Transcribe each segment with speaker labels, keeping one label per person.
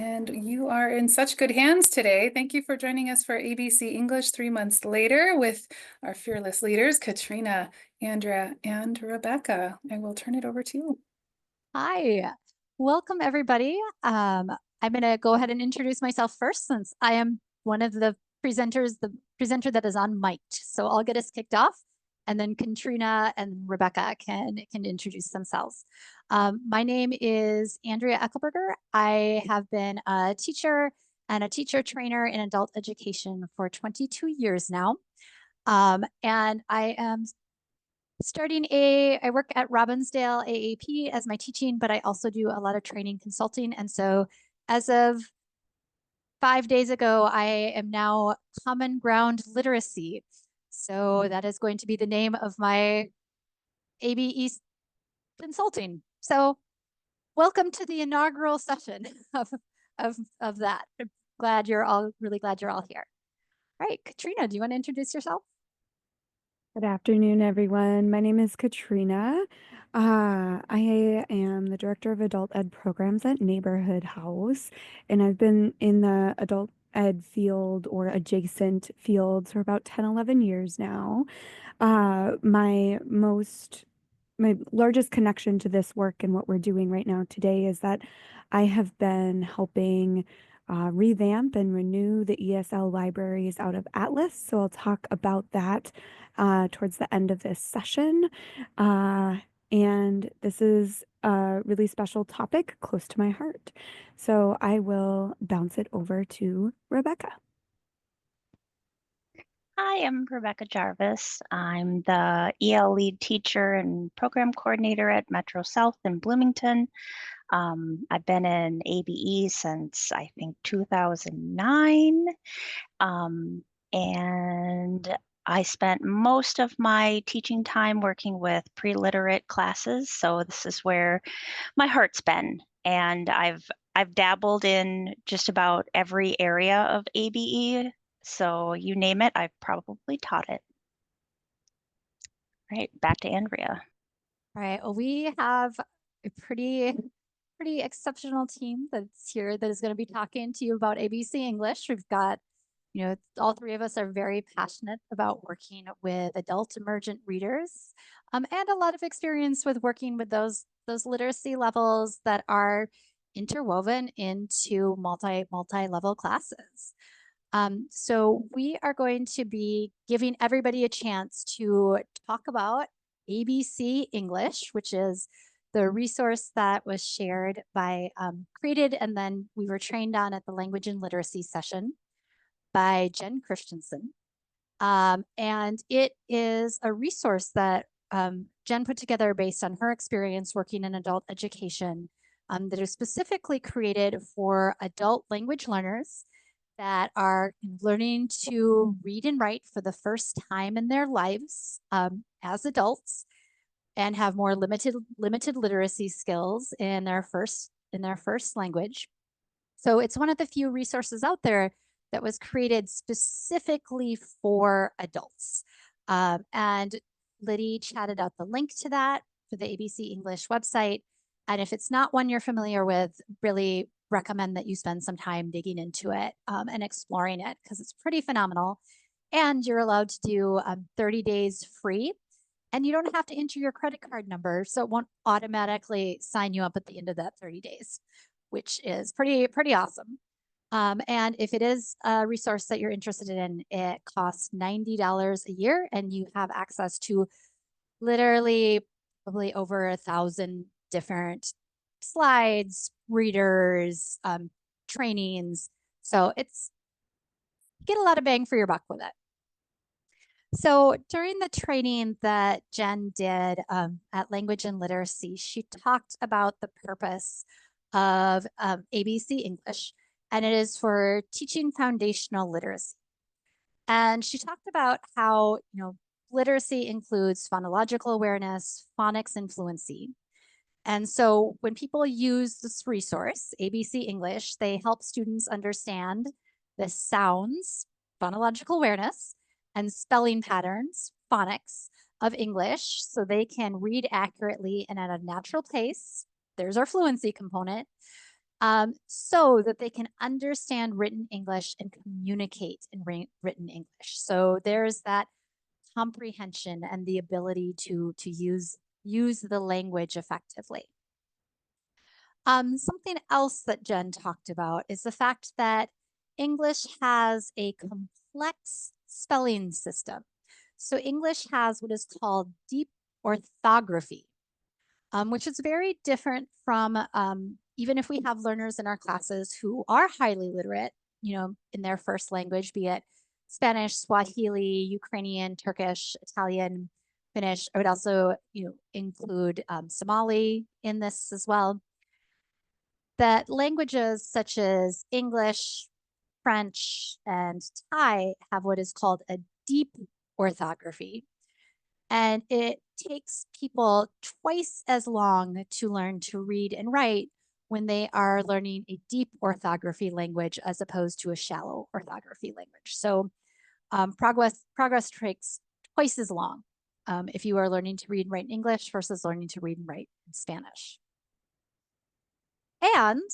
Speaker 1: And you are in such good hands today. Thank you for joining us for ABC English 3 months later with our fearless leaders, Katrina, Andrea, and Rebecca. I will turn it over to you.
Speaker 2: Hi, welcome everybody. I'm going to go ahead and introduce myself first since I am one of the presenters, the presenter that is on mic. So I'll get us kicked off and then Katrina and Rebecca can introduce themselves. My name is Andrea Echelberger. I have been a teacher and a teacher trainer in adult education for 22 years now. And I am I work at Robbinsdale AAP as my teaching, but I also do a lot of training consulting. And so as of 5 days ago, I am now Common Ground Literacy. So that is going to be the name of my ABE consulting. So welcome to the inaugural session of that. I'm really glad you're all here. All right, Katrina, do you want to introduce yourself?
Speaker 3: Good afternoon, everyone. My name is Katrina. I am the Director of Adult Ed Programs at Neighborhood House, and I've been in the adult ed field or adjacent fields for about 10, 11 years now. My largest connection to this work and what we're doing right now today is that I have been helping revamp and renew the ESL libraries out of Atlas. So I'll talk about that towards the end of this session. And this is a really special topic close to my heart. So I will bounce it over to Rebecca.
Speaker 4: Hi, I'm Rebecca Jarvis. I'm the EL lead teacher and program coordinator at Metro South in Bloomington. I've been in ABE since I think 2009. And I spent most of my teaching time working with pre-literate classes. So this is where my heart's been. And I've dabbled in just about every area of ABE. So you name it, I've probably taught it. All right, back to Andrea.
Speaker 2: All right. Well, we have a pretty exceptional team that's here that is going to be talking to you about ABC English. We've got, all three of us are very passionate about working with adult emergent readers, and a lot of experience with working with those literacy levels that are interwoven into multi-level classes. So we are going to be giving everybody a chance to talk about ABC English, which is the resource that was shared by, created, and then we were trained on at the language and literacy session by Jen Christenson. And it is a resource that Jen put together based on her experience working in adult education, that is specifically created for adult language learners that are learning to read and write for the first time in their lives as adults and have more limited literacy skills in their first language. So it's one of the few resources out there that was created specifically for adults. And Liddy chatted out the link to that for the ABC English website. And if it's not one you're familiar with, really recommend that you spend some time digging into it and exploring it because it's pretty phenomenal. And you're allowed to do 30 days free. And you don't have to enter your credit card number, so it won't automatically sign you up at the end of that 30 days, which is pretty awesome. And if it is a resource that you're interested in, it costs $90 a year, and you have access to literally probably over 1,000 different slides, readers, trainings. So it's get a lot of bang for your buck with it. So during the training that Jen did at Language and Literacy, she talked about the purpose of ABC English, and it is for teaching foundational literacy. And she talked about how, literacy includes phonological awareness, phonics, and fluency. And so when people use this resource, ABC English, they help students understand the sounds, phonological awareness, and spelling patterns, phonics, of English so they can read accurately and at a natural pace. There's our fluency component. so that they can understand written English and communicate in written English. So there's that comprehension and the ability to use the language effectively. Something else that Jen talked about is the fact that English has a complex spelling system. So English has what is called deep orthography, which is very different from even if we have learners in our classes who are highly literate, in their first language, be it Spanish, Swahili, Ukrainian, Turkish, Italian, Finnish. I would also, include Somali in this as well. That languages such as English, French, and Thai have what is called a deep orthography. And it takes people twice as long to learn to read and write when they are learning a deep orthography language as opposed to a shallow orthography language. So progress takes twice as long if you are learning to read and write in English versus learning to read and write in Spanish. And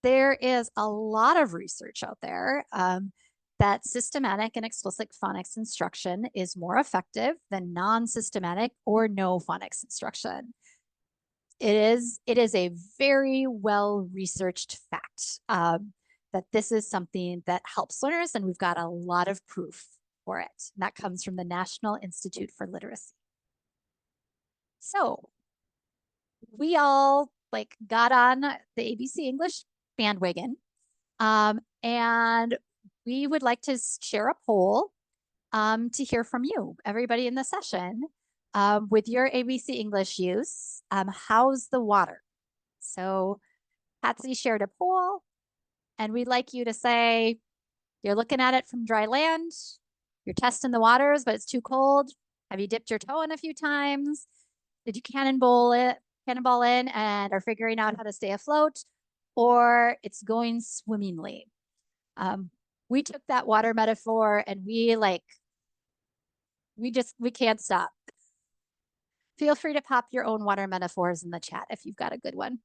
Speaker 2: there is a lot of research out there that systematic and explicit phonics instruction is more effective than non-systematic or no phonics instruction. It is a very well-researched fact that this is something that helps learners, and we've got a lot of proof for it. And that comes from the National Institute for Literacy. So we all got on the ABC English bandwagon, and we would like to share a poll to hear from you, everybody in the session, with your ABC English use. How's the water? So Patsy shared a poll, and we'd like you to say, you're looking at it from dry land, you're testing the waters, but it's too cold. Have you dipped your toe in a few times? Did you cannonball in and are figuring out how to stay afloat? Or it's going swimmingly? We took that water metaphor and we can't stop. Feel free to pop your own water metaphors in the chat if you've got a good one.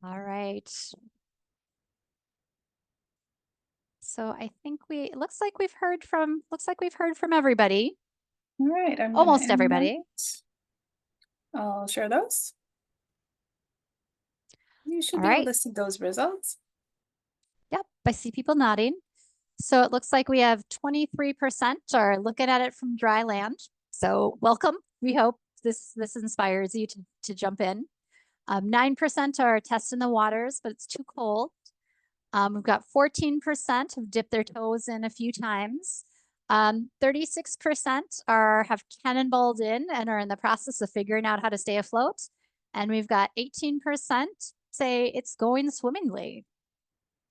Speaker 2: All right. So I think it looks like we've heard from everybody.
Speaker 1: All right, I'm
Speaker 2: almost everybody.
Speaker 1: I'll share those. You should
Speaker 2: All
Speaker 1: be
Speaker 2: right.
Speaker 1: able to see those results.
Speaker 2: Yep, I see people nodding. So it looks like we have 23% are looking at it from dry land. So welcome. We hope this inspires you to jump in. 9% are testing the waters, but it's too cold. We've got 14% have dipped their toes in a few times. 36% have cannonballed in and are in the process of figuring out how to stay afloat. And we've got 18% say it's going swimmingly.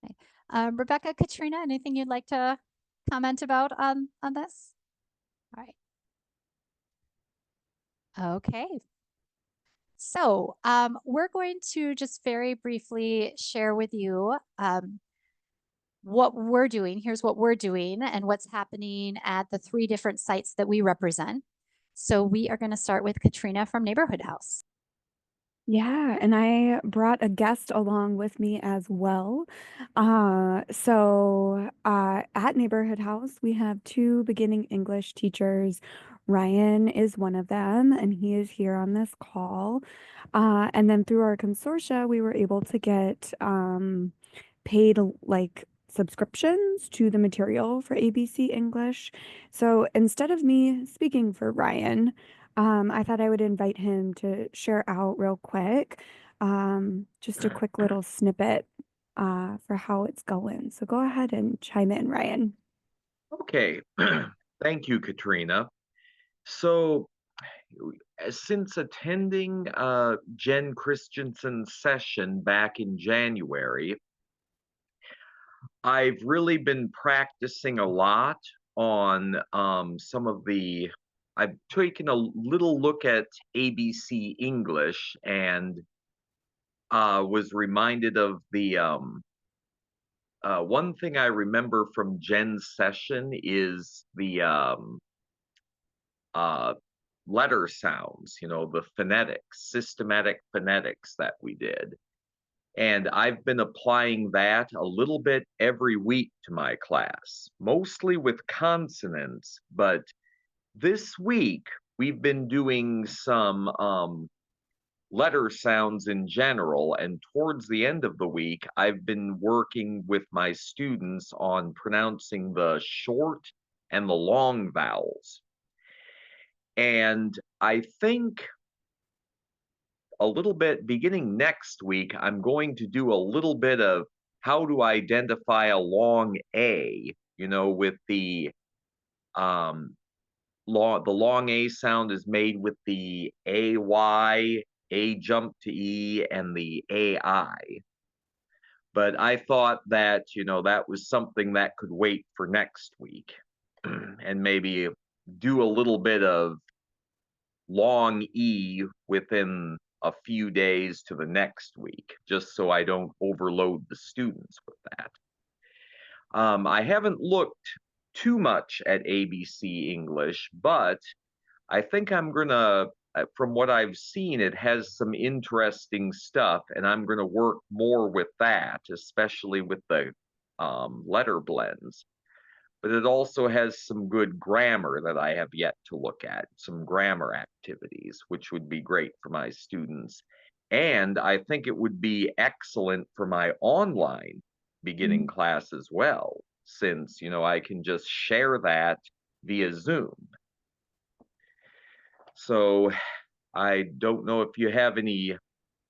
Speaker 2: Okay. Rebecca, Katrina, anything you'd like to comment about on this? All right. Okay. So we're going to just very briefly share with you what we're doing. Here's what we're doing and what's happening at the 3 different sites that we represent. So we are going to start with Katrina from Neighborhood House.
Speaker 3: Yeah, and I brought a guest along with me as well. At Neighborhood House, we have 2 beginning English teachers. Ryan is one of them, and he is here on this call. And then through our consortia, we were able to get paid subscriptions to the material for ABC English. So instead of me speaking for Ryan, I thought I would invite him to share out real quick, just a quick little snippet for how it's going. So go ahead and chime in, Ryan.
Speaker 5: Okay, thank you, Katrina. So since attending Jen Christenson's session back in January, I've really been practicing a lot on I've taken a little look at ABC English and was reminded of the one thing I remember from Jen's session is the letter sounds, the phonetics, systematic phonetics that we did. And I've been applying that a little bit every week to my class, mostly with consonants. But this week, we've been doing some letter sounds in general. And towards the end of the week, I've been working with my students on pronouncing the short and the long vowels. And I think a little bit beginning next week, I'm going to do a little bit of how to identify a long A, with the long A sound is made with the AY, A jump to E, and the AI. But I thought that, that was something that could wait for next week and maybe do a little bit of long E within a few days to the next week, just so I don't overload the students with that. I haven't looked too much at ABC English, but I think I'm gonna, from what I've seen, it has some interesting stuff, and I'm gonna work more with that, especially with the letter blends. But it also has some good grammar that I have yet to look at, some grammar activities, which would be great for my students. And I think it would be excellent for my online beginning class as well, since, I can just share that via Zoom. So I don't know if you have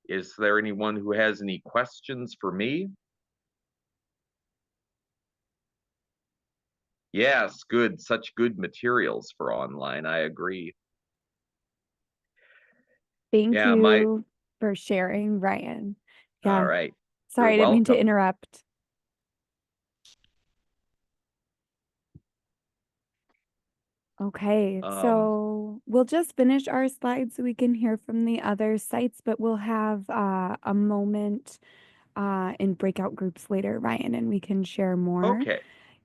Speaker 5: is there anyone who has any questions for me? Yes, good. Such good materials for online. I agree.
Speaker 3: Thank
Speaker 5: Yeah,
Speaker 3: you for sharing, Ryan.
Speaker 5: All right.
Speaker 3: Sorry, I
Speaker 5: You're
Speaker 3: didn't mean to
Speaker 5: welcome.
Speaker 3: interrupt. Okay, so we'll just finish our slides so we can hear from the other sites, but we'll have a moment in breakout groups later, Ryan, and we can share more.
Speaker 5: Okay.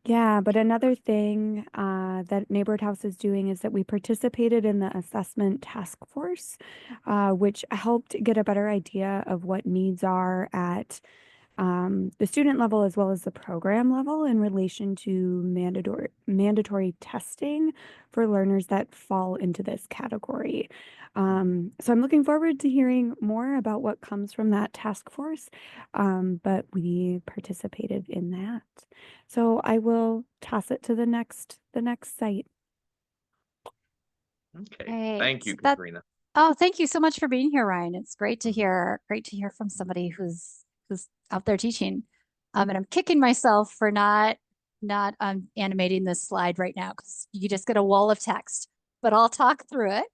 Speaker 3: Yeah, but another thing that Neighborhood House is doing is that we participated in the assessment task force, which helped get a better idea of what needs are at the student level as well as the program level in relation to mandatory testing for learners that fall into this category. So I'm looking forward to hearing more about what comes from that task force, but we participated in that. So I will toss it to the next site.
Speaker 5: Okay. Thank you,
Speaker 2: That,
Speaker 5: Katrina.
Speaker 2: oh, thank you so much for being here, Ryan. It's great to hear from somebody who's out there teaching. And I'm kicking myself for not animating this slide right now because you just get a wall of text, but I'll talk through it.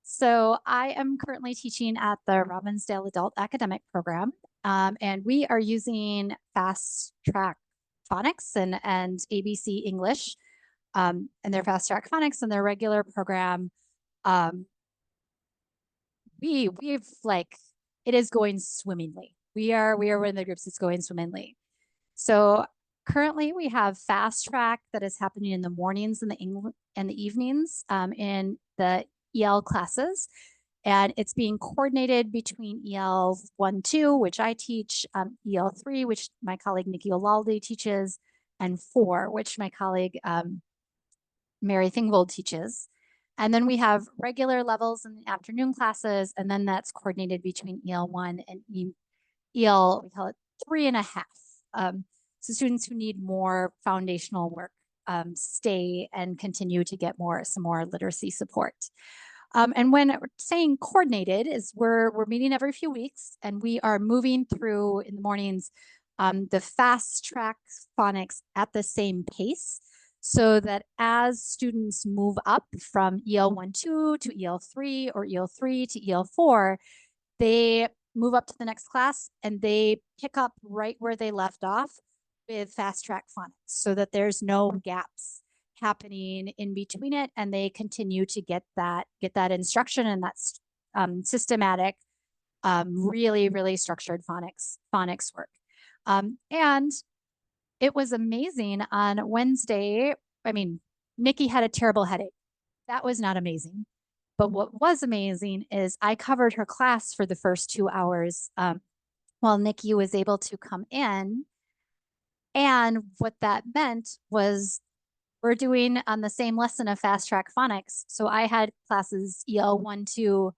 Speaker 2: So I am currently teaching at the Robbinsdale Adult Academic Program, and we are using Fast Track Phonics and ABC English, and their Fast Track Phonics and their regular program. We've like, it is going swimmingly. We are one of the groups that's going swimmingly. So currently we have Fast Track that is happening in the mornings and the evenings in the EL classes. And it's being coordinated between EL 1-2, which I teach, EL 3, which my colleague Nikki Olalde teaches, and 4, which my colleague Mary Thingvold teaches. And then we have regular levels in the afternoon classes, and then that's coordinated between EL 1 and EL, we call it 3.5. So students who need more foundational work stay and continue to get some more literacy support. And when saying coordinated is we're meeting every few weeks, and we are moving through in the mornings the Fast Track Phonics at the same pace, so that as students move up from EL 1-2 to EL 3 or EL 3 to EL 4, they move up to the next class and they pick up right where they left off with Fast Track Phonics, so that there's no gaps happening in between it, and they continue to get that instruction and that's systematic, really structured phonics work. And it was amazing on Wednesday. I mean, Nikki had a terrible headache. That was not amazing. But what was amazing is I covered her class for the first 2 hours while Nikki was able to come in. And what that meant was we're doing on the same lesson of fast track phonics. So I had classes EL 1, 2,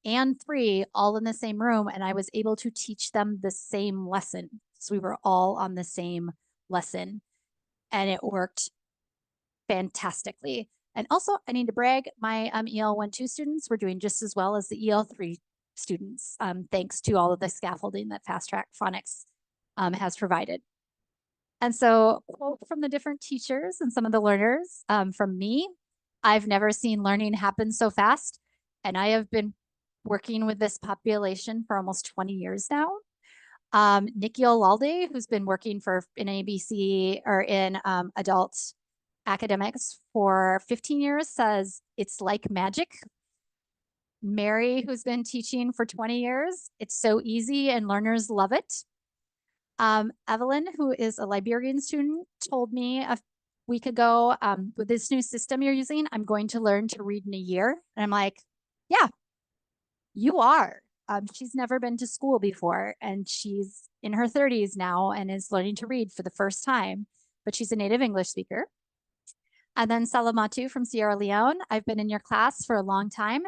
Speaker 2: and 3 all in the same room, and I was able to teach them the same lesson. So we were all on the same lesson, and it worked fantastically. And also, I need to brag, my EL 1, 2 students were doing just as well as the EL 3 students, thanks to all of the scaffolding that Fast Track Phonics has provided. And so, quote from the different teachers and some of the learners, from me, I've never seen learning happen so fast. And I have been working with this population for almost 20 years now. Nikki Olalde, who's been working in ABC or in adult academics for 15 years, says it's like magic. Mary, who's been teaching for 20 years, it's so easy and learners love it. Evelyn, who is a Liberian student, told me a week ago, with this new system you're using, I'm going to learn to read in a year. And I'm like, yeah, you are. She's never been to school before, and she's in her 30s now and is learning to read for the first time, but she's a native English speaker. And then Salamatu from Sierra Leone, I've been in your class for a long time,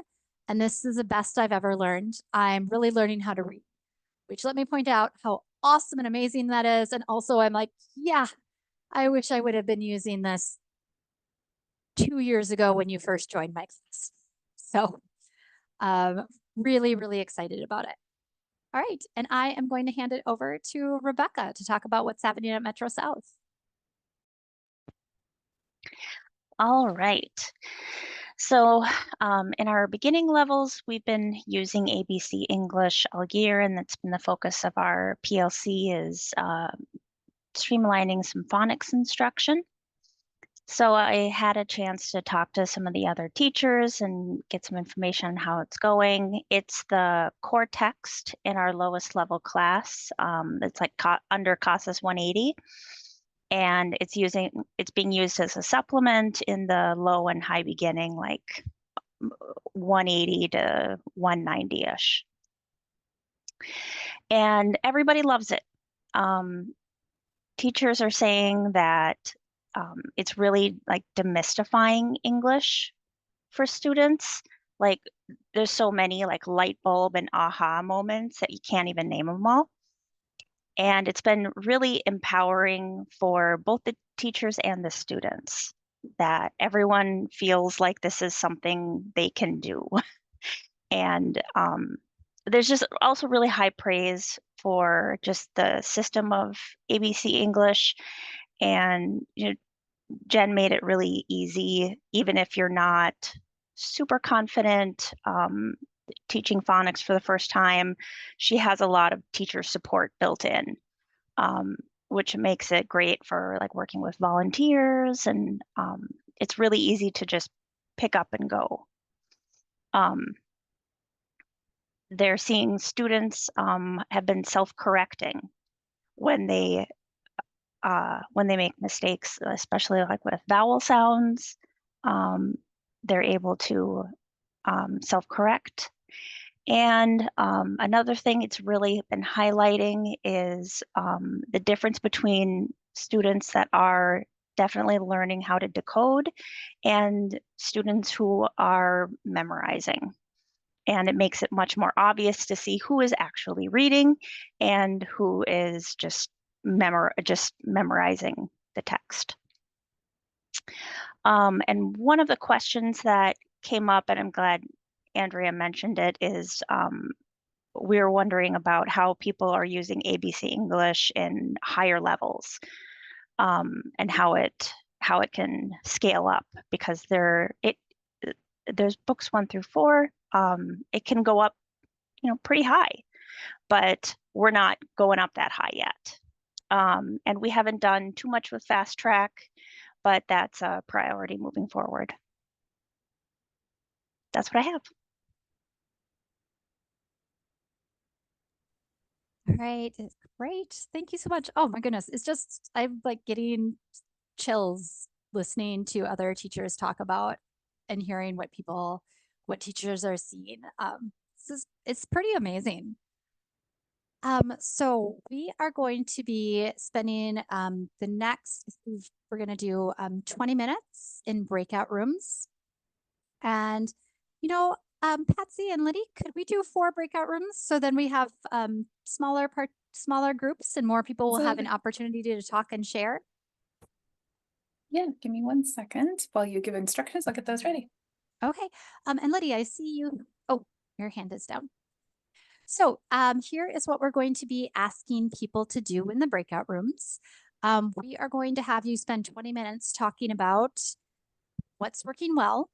Speaker 2: and this is the best I've ever learned. I'm really learning how to read, which let me point out how awesome and amazing that is. And also I'm like, yeah, I wish I would have been using this 2 years ago when you first joined my class. So really, really excited about it. All right, and I am going to hand it over to Rebecca to talk about what's happening at Metro South.
Speaker 4: All right. So in our beginning levels, we've been using ABC English all year, and that's been the focus of our PLC is streamlining some phonics instruction. So I had a chance to talk to some of the other teachers and get some information on how it's going. It's the core text in our lowest level class. It's like under CASAS 180. And it's being used as a supplement in the low and high beginning, like 180 to 190-ish. And everybody loves it. Teachers are saying that it's really like demystifying English for students. Like there's so many like light bulb and aha moments that you can't even name them all. And it's been really empowering for both the teachers and the students, that everyone feels like this is something they can do. And there's just also really high praise for just the system of ABC English. And Jen made it really easy, even if you're not super confident teaching phonics for the first time. She has a lot of teacher support built in, which makes it great for like working with volunteers, and it's really easy to just pick up and go. They're seeing students have been self-correcting when they make mistakes, especially like with vowel sounds. They're able to self-correct. And another thing it's really been highlighting is the difference between students that are definitely learning how to decode and students who are memorizing. And it makes it much more obvious to see who is actually reading and who is just memorizing the text. And one of the questions that came up, and I'm glad Andrea mentioned it, is we're wondering about how people are using ABC English in higher levels, and how it can scale up, because there's books 1 through 4. It can go up, pretty high, but we're not going up that high yet. And we haven't done too much with Fast Track, but that's a priority moving forward. That's what I have.
Speaker 2: All right, great. Thank you so much. Oh my goodness, it's just I'm like getting chills listening to other teachers talk about and hearing what teachers are seeing. It's pretty amazing. So we are going to be spending the next, we're going to do 20 minutes in breakout rooms. And, Patsy and Liddy, could we do 4 breakout rooms? So then we have smaller groups and more people will have an
Speaker 1: Absolutely.
Speaker 2: opportunity to talk and share.
Speaker 1: Yeah, give me 1 second while you give instructions. I'll get those ready.
Speaker 2: Okay. And Liddy, I see you. Oh, your hand is down. So here is what we're going to be asking people to do in the breakout rooms. We are going to have you spend 20 minutes talking about what's working well,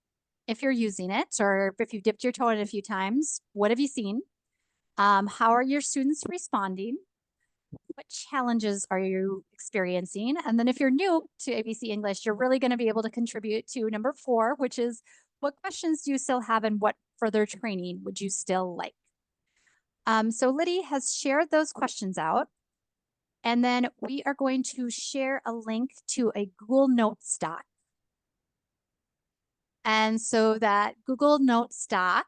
Speaker 2: if you're using it, or if you've dipped your toe in it a few times, what have you seen? How are your students responding? What challenges are you experiencing? And then if you're new to ABC English, you're really going to be able to contribute to number 4, which is what questions do you still have and what further training would you still like? So Liddy has shared those questions out. And then we are going to share a link to a Google Notes doc. And so that Google Notes doc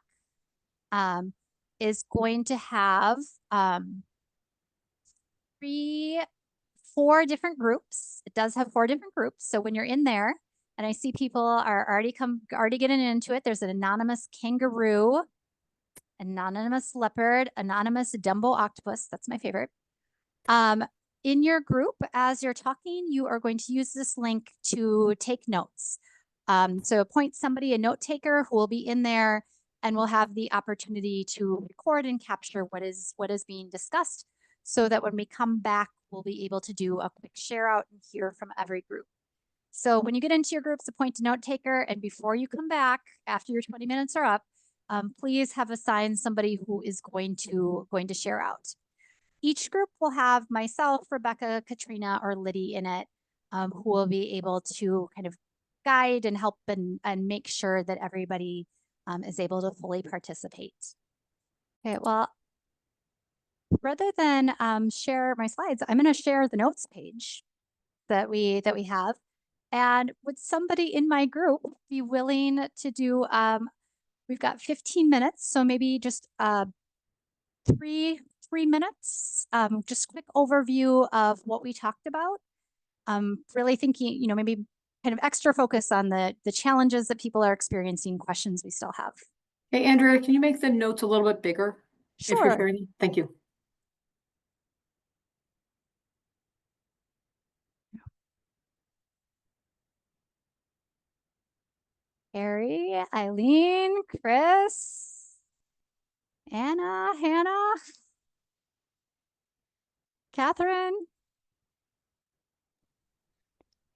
Speaker 2: is going to have 4 different groups. It does have 4 different groups. So when you're in there, and I see people are already getting into it, there's an anonymous kangaroo, anonymous leopard, anonymous Dumbo octopus. That's my favorite. In your group, as you're talking, you are going to use this link to take notes. So appoint somebody, a note taker, who will be in there and will have the opportunity to record and capture what is being discussed, so that when we come back, we'll be able to do a quick share out and hear from every group. So when you get into your groups, appoint a note taker, and before you come back, after your 20 minutes are up, please have assigned somebody who is going to share out. Each group will have myself, Rebecca, Katrina, or Liddy in it, who will be able to kind of guide and help and make sure that everybody is able to fully participate. Okay, well, rather than share my slides, I'm going to share the notes page that we have. And would somebody in my group be willing to do, we've got 15 minutes, so maybe just 3 minutes, just quick overview of what we talked about. Really thinking, maybe kind of extra focus on the challenges that people are experiencing, questions we still have.
Speaker 6: Hey, Andrea, can you make the notes a little bit bigger? If you're
Speaker 2: Sure.
Speaker 6: sharing them? Thank you.
Speaker 2: Harry, Eileen, Chris, Anna, Hannah, Catherine.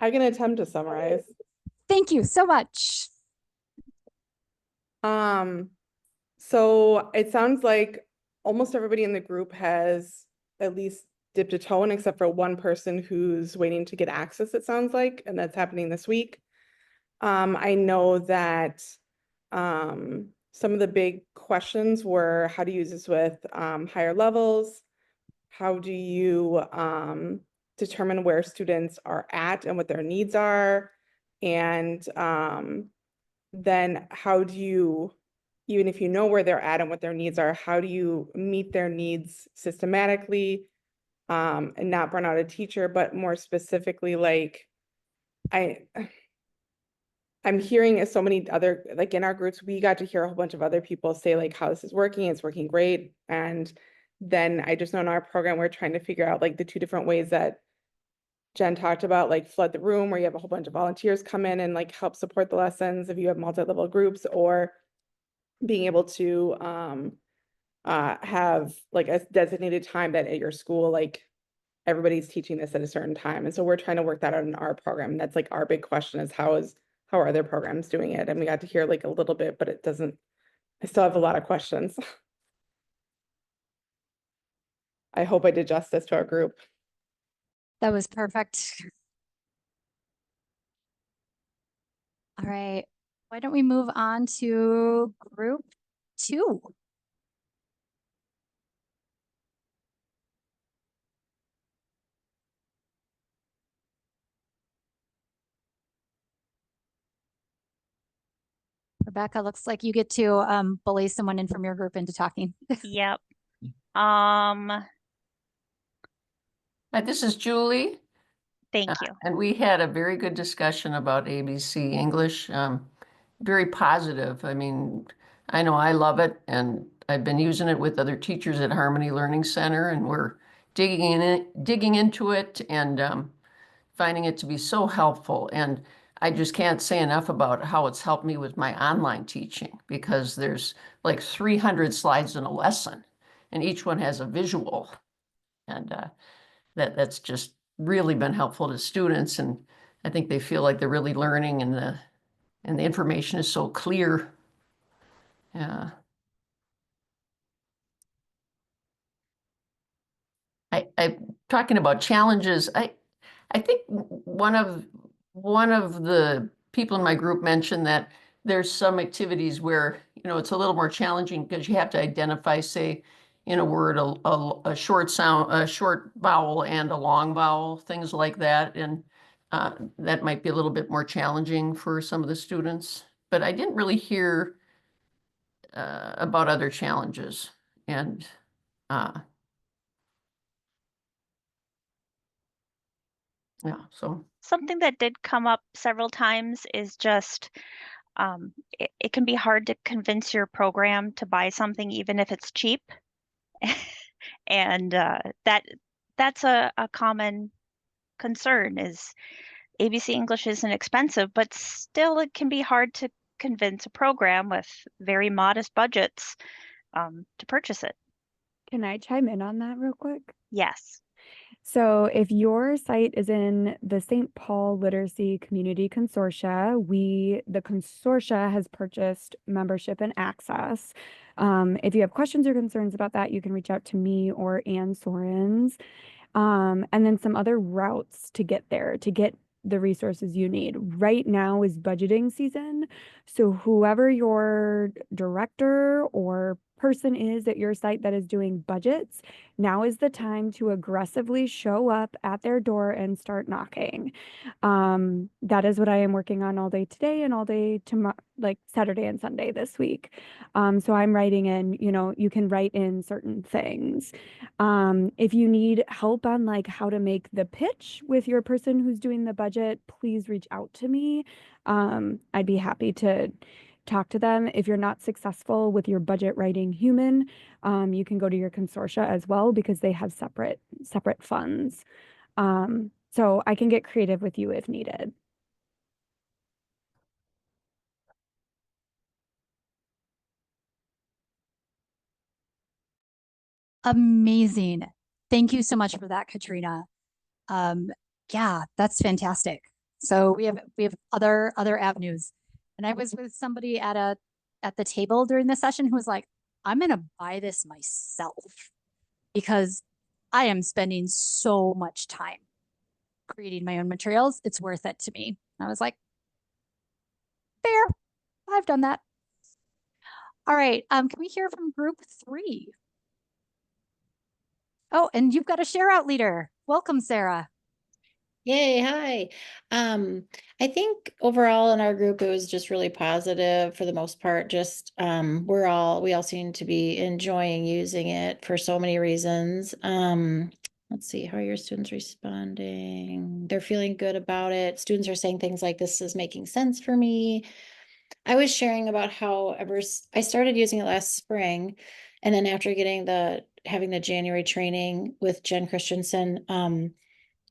Speaker 7: I can attempt to summarize.
Speaker 2: Thank you so much.
Speaker 7: So it sounds like almost everybody in the group has at least dipped a toe in, except for one person who's waiting to get access, it sounds like, and that's happening this week. I know that some of the big questions were how to use this with higher levels. How do you determine where students are at and what their needs are? And then how do you, even if you know where they're at and what their needs are, how do you meet their needs systematically and not burn out a teacher, but more specifically, like I'm hearing so many other, like in our groups, we got to hear a whole bunch of other people say like how this is working, it's working great. And then I just know in our program, we're trying to figure out like the 2 different ways that Jen talked about, like flood the room, where you have a whole bunch of volunteers come in and like help support the lessons if you have multi-level groups, or being able to have like a designated time that at your school, like everybody's teaching this at a certain time. And so we're trying to work that out in our program. That's like our big question is how are other programs doing it? And we got to hear like a little bit, but I still have a lot of questions. I hope I did justice to our group.
Speaker 2: That was perfect. All right, why don't we move on to group 2? Rebecca, looks like you get to bully someone in from your group into talking.
Speaker 4: Yep.
Speaker 8: This is Julie,
Speaker 4: Thank you.
Speaker 8: and we had a very good discussion about ABC English. Very positive. I mean, I know I love it, and I've been using it with other teachers at Harmony Learning Center, and we're digging into it, and finding it to be so helpful. And I just can't say enough about how it's helped me with my online teaching, because there's like 300 slides in a lesson, and each one has a visual, and that's just really been helpful to students, and I think they feel like they're really learning, and the information is so clear. Yeah. I talking about challenges. I think one of the people in my group mentioned that there's some activities where, it's a little more challenging because you have to identify, say, in a word, a short sound, a short vowel and a long vowel, things like that. And that might be a little bit more challenging for some of the students. But I didn't really hear about other challenges. And yeah, so.
Speaker 4: Something that did come up several times is just it can be hard to convince your program to buy something even if it's cheap. And that's a common concern is ABC English isn't expensive, but still it can be hard to convince a program with very modest budgets to purchase it.
Speaker 3: Can I chime in on that real quick?
Speaker 4: Yes.
Speaker 3: So if your site is in the St. Paul Literacy Community Consortia, the consortia has purchased membership and access. If you have questions or concerns about that, you can reach out to me or Ann Sorens. And then some other routes to get there, to get the resources you need. Right now is budgeting season. So whoever your director or person is at your site that is doing budgets, now is the time to aggressively show up at their door and start knocking. That is what I am working on all day today and all day tomorrow, like Saturday and Sunday this week. So I'm writing in, you can write in certain things. If you need help on like how to make the pitch with your person who's doing the budget, please reach out to me. I'd be happy to talk to them. If you're not successful with your budget writing human, you can go to your consortia as well because they have separate funds. So I can get creative with you if needed.
Speaker 2: Amazing. Thank you so much for that, Katrina. Yeah, that's fantastic. So we have other avenues. And I was with somebody at the table during the session who was like, I'm gonna buy this myself because I am spending so much time creating my own materials. It's worth it to me. I was like, fair. I've done that. All right. Can we hear from group 3? Oh, and you've got a share out leader. Welcome, Sarah.
Speaker 9: Yay, hi. I think overall in our group, it was just really positive for the most part. Just we all seem to be enjoying using it for so many reasons. Let's see, how are your students responding? They're feeling good about it. Students are saying things like, this is making sense for me. I was sharing about how I started using it last spring, and then after having the January training with Jen Christenson,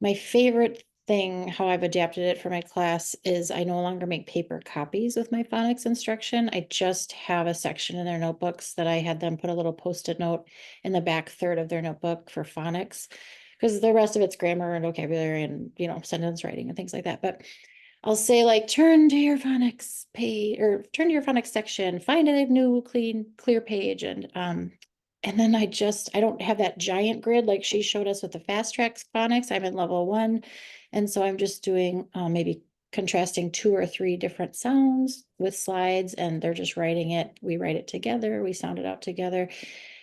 Speaker 9: my favorite thing, how I've adapted it for my class, is I no longer make paper copies with my phonics instruction. I just have a section in their notebooks that I had them put a little post-it note in the back third of their notebook for phonics, because the rest of it's grammar and vocabulary and, sentence writing and things like that. But I'll say like, turn to your phonics page or turn to your phonics section, find a new clear page. And then I don't have that giant grid like she showed us with the fast track phonics. I'm in level 1. And so I'm just doing maybe contrasting 2 or 3 different sounds with slides, and they're just writing it. We write it together. We sound it out together.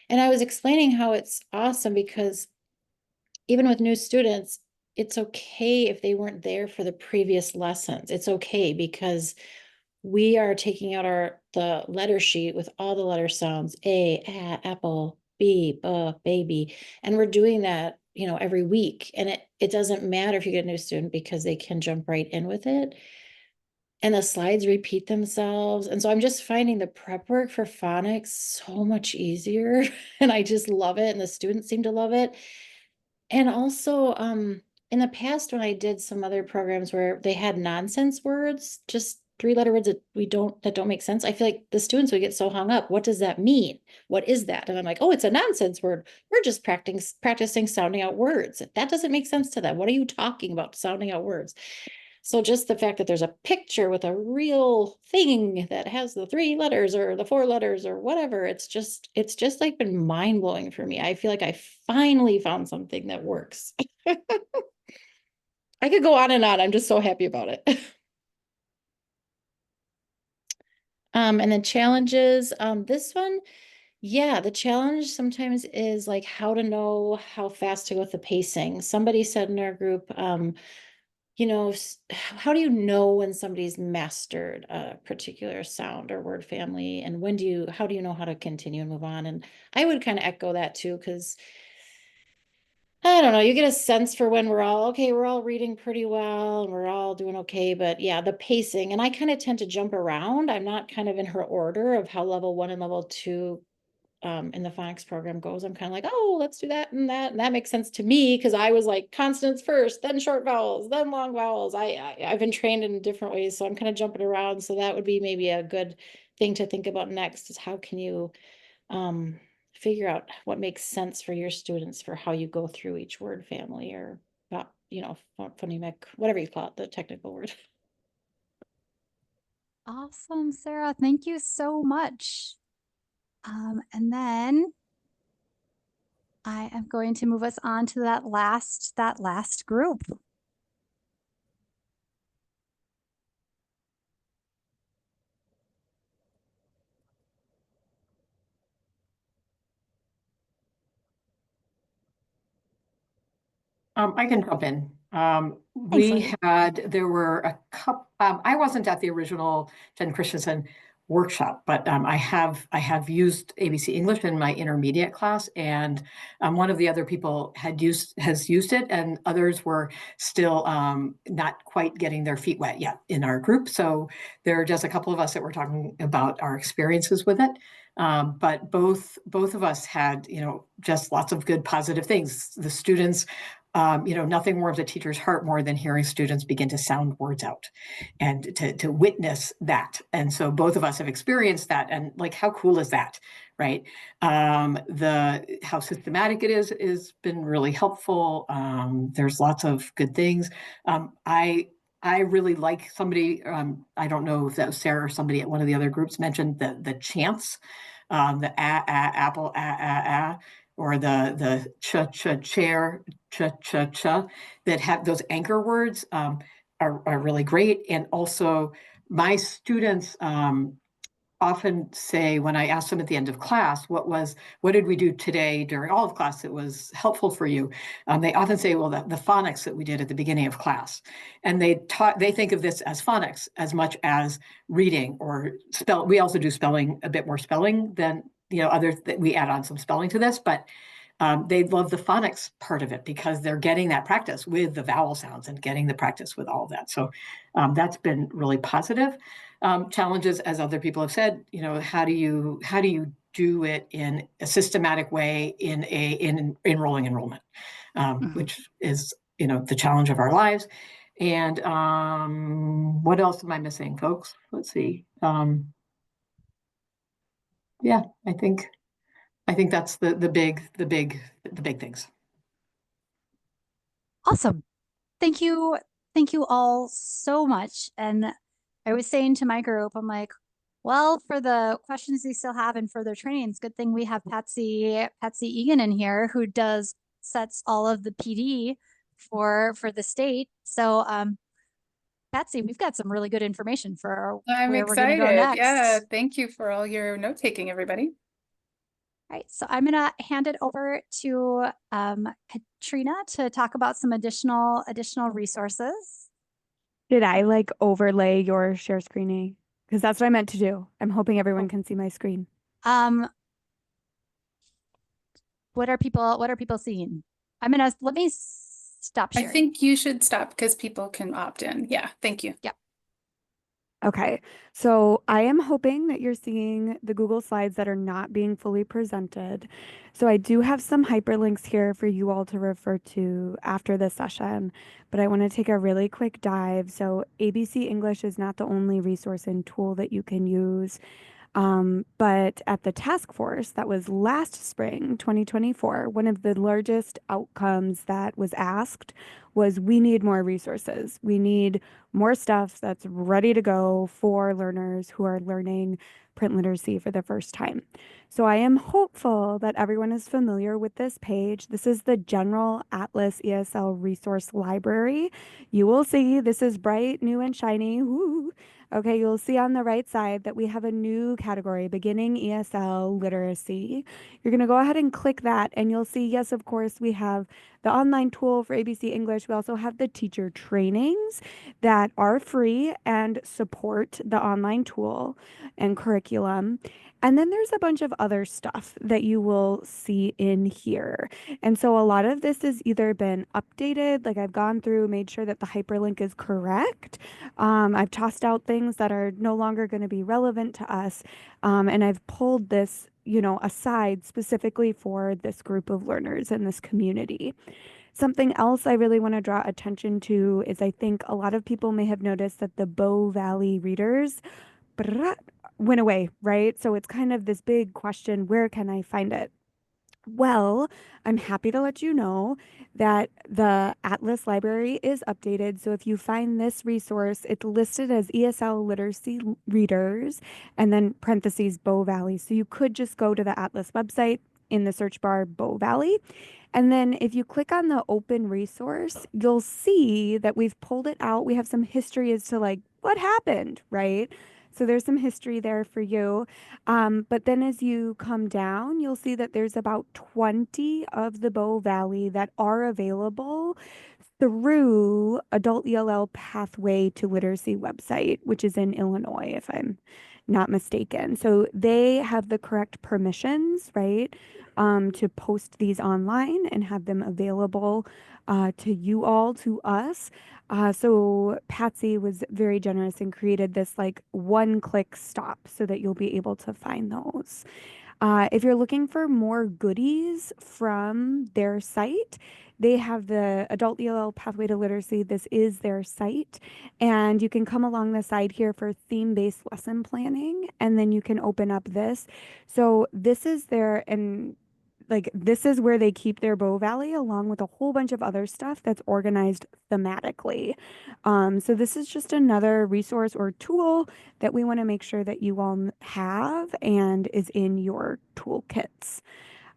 Speaker 9: And I was explaining how it's awesome because even with new students, it's okay if they weren't there for the previous lessons. It's okay because we are taking out the letter sheet with all the letter sounds, A, apple, B, baby. And we're doing that, every week. And it doesn't matter if you get a new student because they can jump right in with it. And the slides repeat themselves. And so I'm just finding the prep work for phonics so much easier. And I just love it. And the students seem to love it. And also, in the past, when I did some other programs where they had nonsense words, just 3-letter words that don't make sense, I feel like the students would get so hung up. What does that mean? What is that? And I'm like, oh, it's a nonsense word. We're just practicing sounding out words. That doesn't make sense to them. What are you talking about, sounding out words? So just the fact that there's a picture with a real thing that has the 3 letters or the 4 letters or whatever, it's just like been mind blowing for me. I feel like I finally found something that works. I could go on and on. I'm just so happy about it. And then challenges, this one, yeah, the challenge sometimes is like how to know how fast to go with the pacing. Somebody said in our group, how do you know when somebody's mastered a particular sound or word family, and how do you know how to continue and move on? And I would kind of echo that too, because I don't know, you get a sense for when we're all reading pretty well and we're all doing okay. But yeah, the pacing, and I kind of tend to jump around. I'm not kind of in her order of how level 1 and level 2 in the phonics program goes. I'm kind of like, oh, let's do that and that. And that makes sense to me because I was like consonants first, then short vowels, then long vowels. I've been trained in different ways. So I'm kind of jumping around. So that would be maybe a good thing to think about next, is how can you figure out what makes sense for your students for how you go through each word family, or phonemic, whatever you call it, the technical word.
Speaker 2: Awesome, Sarah. Thank you so much. And then I am going to move us on to that last group.
Speaker 6: I can jump in.
Speaker 2: Lindsay.
Speaker 6: There were a couple, I wasn't at the original Jen Christenson workshop, but I have used ABC English in my intermediate class, and one of the other people has used it, and others were still not quite getting their feet wet yet in our group. So there are just a couple of us that were talking about our experiences with it. But both of us had, just lots of good positive things. The students, nothing warms a teacher's heart more than hearing students begin to sound words out and to witness that. And so both of us have experienced that. And like, how cool is that, right? How systematic it is been really helpful. There's lots of good things. I really like somebody, I don't know if that was Sarah or somebody at one of the other groups mentioned the chants, the apple, or the chair, that have those anchor words are really great. And also my students often say, when I ask them at the end of class, what did we do today during all of class that was helpful for you? They often say, well, the phonics that we did at the beginning of class. And they think of this as phonics as much as reading or spell. We also do spelling, a bit more spelling than, others, that we add on some spelling to this, but they love the phonics part of it because they're getting that practice with the vowel sounds and getting the practice with all of that. So that's been really positive. Challenges, as other people have said, how do you do it in a systematic way in rolling enrollment, which is, the challenge of our lives. And what else am I missing, folks? Let's see. Yeah, I think that's the big things.
Speaker 2: Awesome. Thank you. Thank you all so much. And I was saying to my group, I'm like, well, for the questions you still have and further trainings, good thing we have Patsy Egan in here, who sets all of the PD for the state. So Patsy, we've got some really good information for
Speaker 1: I'm
Speaker 2: where we're going to go
Speaker 1: excited.
Speaker 2: next.
Speaker 1: Yeah, thank you for all your note taking, everybody.
Speaker 2: All right, so I'm going to hand it over to Katrina to talk about some additional resources.
Speaker 3: Did I overlay your share screening? because that's what I meant to do. I'm hoping everyone can see my screen.
Speaker 2: What are people seeing? Let me stop
Speaker 1: I
Speaker 2: sharing.
Speaker 1: think you should stop because people can opt in. Yeah, thank you.
Speaker 2: Yeah.
Speaker 3: Okay, so I am hoping that you're seeing the Google Slides that are not being fully presented. So I do have some hyperlinks here for you all to refer to after the session, but I want to take a really quick dive. So ABC English is not the only resource and tool that you can use. But at the task force that was last spring, 2024, one of the largest outcomes that was asked was we need more resources. We need more stuff that's ready to go for learners who are learning print literacy for the first time. So I am hopeful that everyone is familiar with this page. This is the General Atlas ESL Resource Library. You will see this is bright, new, and shiny. Woo. Okay, you'll see on the right side that we have a new category, beginning ESL literacy. You're going to go ahead and click that and you'll see, yes, of course, we have the online tool for ABC English. We also have the teacher trainings that are free and support the online tool and curriculum. And then there's a bunch of other stuff that you will see in here. And so a lot of this has either been updated, like I've gone through, made sure that the hyperlink is correct. I've tossed out things that are no longer going to be relevant to us. And I've pulled this, aside specifically for this group of learners in this community. Something else I really want to draw attention to is I think a lot of people may have noticed that the Bow Valley readers went away, right? So it's kind of this big question, where can I find it? Well, I'm happy to let you know that the Atlas library is updated. So if you find this resource, it's listed as ESL literacy readers and then parentheses Bow Valley. So you could just go to the Atlas website in the search bar, Bow Valley. And then if you click on the open resource, you'll see that we've pulled it out. We have some history as to what happened, right? So there's some history there for you. But then as you come down, you'll see that there's about 20 of the Bow Valley that are available through Adult ELL Pathway to Literacy website, which is in Illinois, if I'm not mistaken. So they have the correct permissions, right, to post these online and have them available to you all, to us. So Patsy was very generous and created this one-click stop so that you'll be able to find those. If you're looking for more goodies from their site, they have the Adult ELL Pathway to Literacy. This is their site. And you can come along the side here for theme-based lesson planning. And then you can open up this. So this is their, and this is where they keep their Bow Valley along with a whole bunch of other stuff that's organized thematically. So this is just another resource or tool that we want to make sure that you all have and is in your toolkits.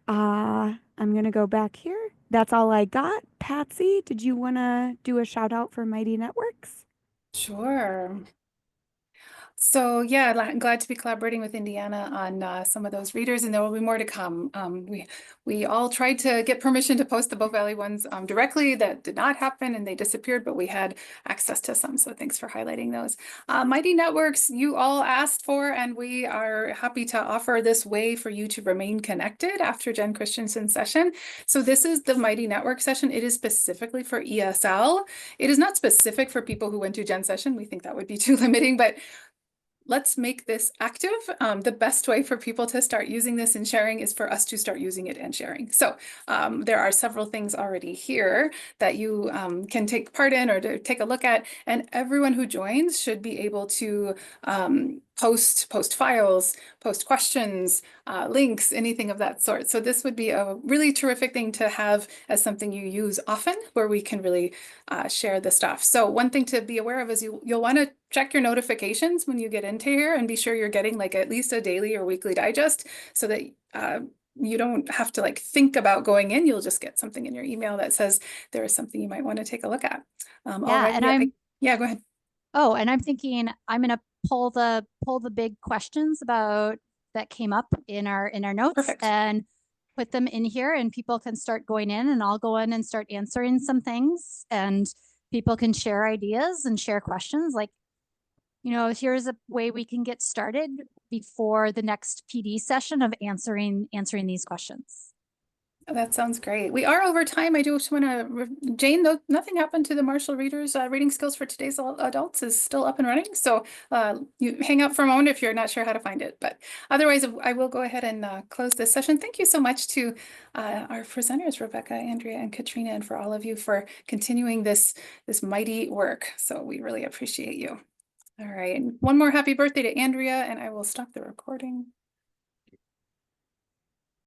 Speaker 3: I'm going to go back here. That's all I got. Patsy, did you want to do a shout out for Mighty Networks?
Speaker 1: Sure. So yeah, I'm glad to be collaborating with Indiana on some of those readers, and there will be more to come. We all tried to get permission to post the Bow Valley ones directly. That did not happen, and they disappeared, but we had access to some, so thanks for highlighting those. Mighty Networks, you all asked for, and we are happy to offer this way for you to remain connected after Jen Christensen's session. So this is the Mighty Network session. It is specifically for ESL. It is not specific for people who went to Jen's session. We think that would be too limiting, but let's make this active. The best way for people to start using this and sharing is for us to start using it and sharing. So there are several things already here that you can take part in or to take a look at, and everyone who joins should be able to post files, post questions, links, anything of that sort. So this would be a really terrific thing to have as something you use often, where we can really share the stuff. So one thing to be aware of is you'll want to check your notifications when you get into here and be sure you're getting at least a daily or weekly digest, so that you don't have to think about going in. You'll just get something in your email that says there is something you might want to take a look at. Yeah, go ahead.
Speaker 2: Oh, and I'm thinking I'm going to pull the big questions about that came up in our notes. Perfect. And put them in here, and people can start going in, and I'll go in and start answering some things, and people can share ideas and share questions. here's a way we can get started before the next PD session of answering these questions.
Speaker 1: That sounds great. We are over time. I do just want to, Jane, though, nothing happened to the Marshall Readers reading skills for today's adults is still up and running. So you hang out for a moment if you're not sure how to find it. But otherwise, I will go ahead and close this session. Thank you so much to our presenters, Rebecca, Andrea, and Katrina, and for all of you for continuing this mighty work. So we really appreciate you. All right. One more happy birthday to Andrea, and I will stop the recording.